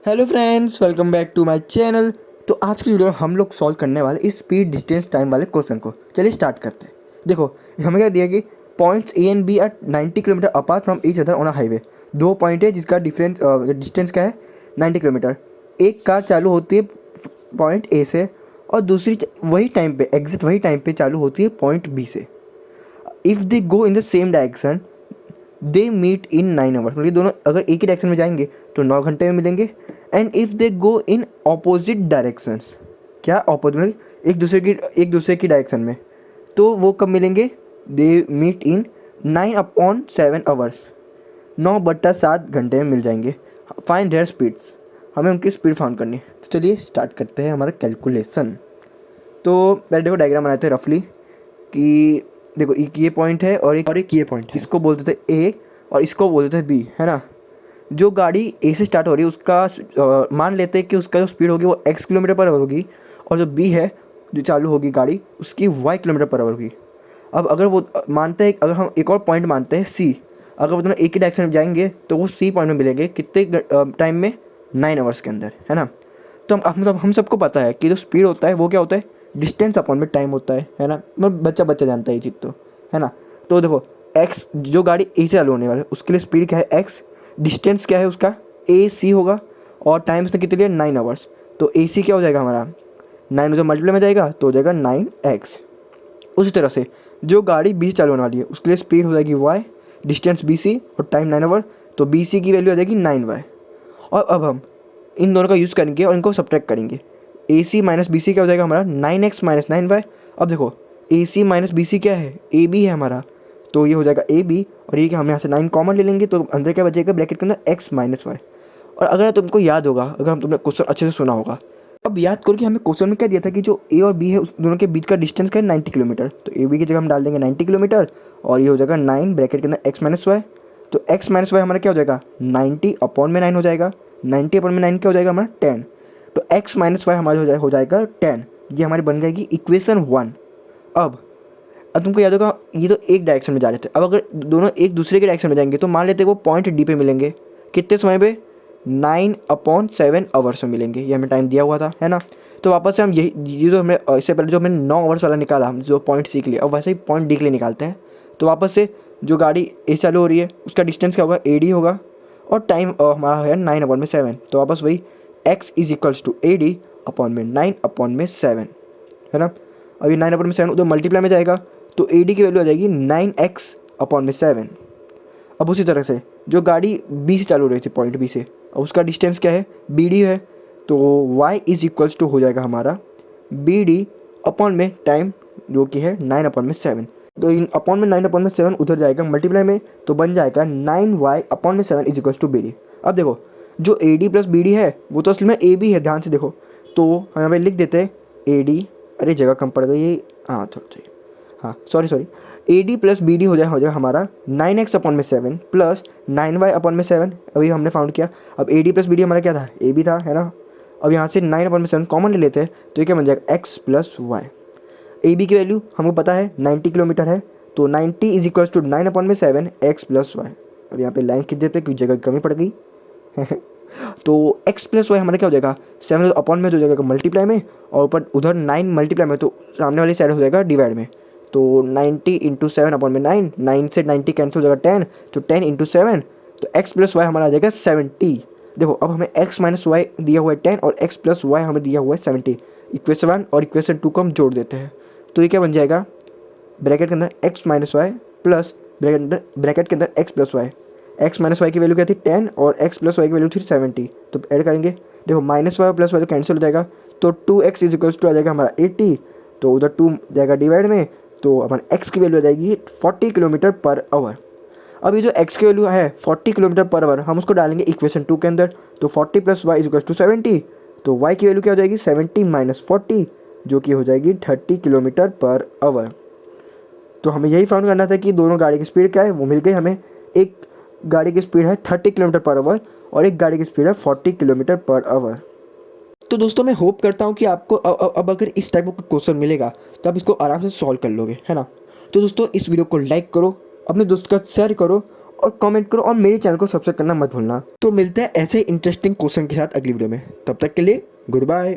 Hello friends, welcome back to my channel. तो आज की वीडियो में हम लोग सॉल्व करने वाले इस स्पीड डिस्टेंस टाइम वाले क्वेश्चन को। चलिए स्टार्ट करते हैं। देखो, हमें क्या दिया कि points A and B are 90 kilometre apart from each other on a highway. दो पॉइंट है जिसका डिफरेंस डिस्टेंस क्या है, 90 किलोमीटर। एक कार चालू होती है पॉइंट ए से और दूसरी वही टाइम पे, एग्जैक्ट वही टाइम पे चालू होती है पॉइंट बी से। If they go in the same direction they meet in 9 hours. मतलब दोनों अगर एक ही डायरेक्शन में जाएंगे तो 9 घंटे में मिलेंगे। And if they go in opposite directions, क्या ऑपोजिट मतलब एक दूसरे की डायरेक्शन में, तो वो कब मिलेंगे? दे मीट इन 9/7 आवर्स। 9/7 घंटे में मिल जाएंगे। फाइंड देयर स्पीड्स, हमें उनकी स्पीड फाउंड करनी है। तो चलिए स्टार्ट करते हैं हमारा कैलकुलेशन। तो पहले देखो डायग्राम बनाते हैं रफली कि देखो एक ये पॉइंट है और एक ये पॉइंट है। इसको बोलते थे ए और इसको बोलते थे बी, है ना। जो गाड़ी ए से स्टार्ट हो रही है उसका मान लेते हैं कि उसका जो स्पीड होगी वो x किलोमीटर पर आवर होगी, और जो बी है जो चालू होगी गाड़ी उसकी y किलोमीटर पर आवर होगी। अब अगर वो मानते हैं, अगर हम एक और पॉइंट मानते हैं सी, अगर वो दोनों एक ही डायरेक्शन में जाएंगे तो वो सी पॉइंट में मिलेंगे कितने टाइम में? 9 आवर्स के अंदर, है ना। तो हम सबको पता है कि जो स्पीड होता है वो क्या होता है, डिस्टेंस अपॉन में टाइम होता है ना। मतलब बच्चा बच्चा जानता है ये चीज़ तो, है ना। तो देखो एक्स, जो गाड़ी ए से चालू होने वाली है उसके लिए स्पीड क्या है एक्स, डिस्टेंस क्या है उसका ए सी होगा, और टाइम उसने कितने लिए 9 आवर्स। तो ए सी क्या हो जाएगा हमारा 9 जो मल्टीप्लाई में जाएगा तो हो जाएगा 9x। उसी तरह से जो गाड़ी बी से चालू होने वाली है उसके लिए स्पीड हो जाएगी y, डिस्टेंस बी सी और टाइम 9 आवर, तो बी सी की वैल्यू आ जाएगी 9y। और अब हम इन दोनों का यूज़ करेंगे और इनको सब्ट्रैक्ट करेंगे। ए सी माइनस बी सी क्या हो जाएगा हमारा 9x माइनस 9y। अब देखो ए सी माइनस बी सी क्या है, ए बी है हमारा, तो ये हो जाएगा ए बी, और ये कि हम यहाँ से 9 कॉमन ले लेंगे तो अंदर क्या बचेगा ब्रैकेट के अंदर x माइनस वाई। और अगर तुमको याद होगा, अगर हम तुमने क्वेश्चन अच्छे से सुना होगा, अब याद करो कि हमें क्वेश्चन में क्या दिया था कि जो ए और बी है उस दोनों के बीच का डिस्टेंस क्या है 90 किलोमीटर। तो ए बी की जगह हम डाल देंगे 90 किलोमीटर और ये हो जाएगा 9 ब्रैकेट के अंदर x माइनस वाई। तो x माइनस वाई हमारा क्या हो जाएगा 90/9 हो जाएगा। 90/9 क्या हो जाएगा हमारा 10। तो x माइनस वाई हमारा हो जाएगा 10। ये हमारी बन जाएगी इक्वेशन 1। अब तुमको याद होगा ये तो एक डायरेक्शन में जा रहे थे, अब अगर दोनों एक दूसरे के डायरेक्शन में जाएंगे तो मान लेते हैं वो पॉइंट डी पे मिलेंगे कितने समय पे 9/7 आवर्स में मिलेंगे। ये हमें टाइम दिया हुआ था, है ना। तो वापस से हम यही ये जो हमें इससे पहले जो हमने 9 आवर्स वाला निकाला, हम जो पॉइंट सी के लिए, अब वैसे ही पॉइंट डी के लिए निकालते हैं। तो वापस से जो गाड़ी ए चालू हो रही है उसका डिस्टेंस क्या होगा ए डी होगा, और टाइम हमारा है 9/7। तो वापस वही x is equals to A D upon में 9/7, है ना। अभी 9/7 उधर मल्टीप्लाई में जाएगा तो ए डी की वैल्यू आ जाएगी 9x/7। अब उसी तरह से जो गाड़ी बी से चालू हो रही थी पॉइंट बी से, अब उसका डिस्टेंस क्या है बी डी है, तो y इज इक्वल्स टू हो जाएगा हमारा बी डी अपॉन में टाइम जो कि है 9/7। तो इन अपॉन में 9/7 उधर जाएगा मल्टीप्लाई में, तो बन जाएगा 9y/7 is equals to B D. अब देखो जो A D plus B D है वो तो असल में ए बी है, ध्यान से देखो। तो हम यहाँ पे लिख देते हैं ए डी, अरे जगह कम पड़ गई, हाँ थोड़ा चाहिए, हाँ sorry A D plus B D हो जाएगा हमारा 9x/7 प्लस 9y/7। अभी हमने फाउंड किया। अब A D plus B D हमारा क्या था ए बी था, है ना। अब यहाँ से 9/7 कॉमन ले लेते हैं तो ये क्या बन जाएगा x plus Y. A B की वैल्यू हमको पता है 90 किलोमीटर है, तो 90 is equals to 9/7 x plus Y. अब यहाँ पे लाइन खींच देते हैं क्योंकि जगह कमी पड़ गई तो x प्लस वाई हमारा क्या हो जाएगा 7 अपॉन में हो जाएगा मल्टीप्लाई में, और ऊपर उधर 9 मल्टीप्लाई में, तो सामने वाली साइड हो जाएगा डिवाइड में। तो 90 × 7 अपॉन में 9, 9 से 90 कैंसिल हो जाएगा 10, तो 10 × 7, तो x प्लस वाई हमारा आ जाएगा 70। देखो अब हमें x माइनस वाई दिया हुआ है 10 और x प्लस वाई हमें दिया हुआ है 70। इक्वेशन 1 और इक्वेशन 2 को हम जोड़ देते हैं तो ये क्या बन जाएगा ब्रैकेट के अंदर x minus Y plus bracket के अंदर x plus Y. x minus Y की वैल्यू क्या थी 10 और x प्लस वाई की वैल्यू थी 70, तो ऐड करेंगे। देखो माइनस वाई प्लस वाई तो कैंसिल हो जाएगा, तो 2x इज इक्वल्स टू आ जाएगा हमारा 80, तो उधर 2 जाएगा डिवाइड में, तो हमारा x की वैल्यू आ जाएगी 40 किलोमीटर पर आवर। अब ये जो x की वैल्यू है 40 किलोमीटर पर आवर, हम उसको डालेंगे इक्वेशन 2 के अंदर, तो 40 plus Y is equals to 70, तो y की वैल्यू क्या हो जाएगी 70 माइनस 40 जो कि हो जाएगी 30 किलोमीटर पर आवर। तो हमें यही फाउंड करना था कि दोनों गाड़ी की स्पीड क्या है, वो मिल गई हमें। एक गाड़ी की स्पीड है 30 किलोमीटर पर आवर और एक गाड़ी की स्पीड है 40 किलोमीटर पर आवर। तो दोस्तों मैं होप करता हूँ कि आपको अब अगर इस टाइप का क्वेश्चन मिलेगा तो आप इसको आराम से सॉल्व कर लोगे, है ना। तो दोस्तों इस वीडियो को लाइक करो, अपने दोस्त का शेयर करो और कमेंट करो और मेरे चैनल को सब्सक्राइब करना मत भूलना। तो मिलते हैं ऐसे इंटरेस्टिंग क्वेश्चन के साथ अगली वीडियो में, तब तक के लिए गुड बाय।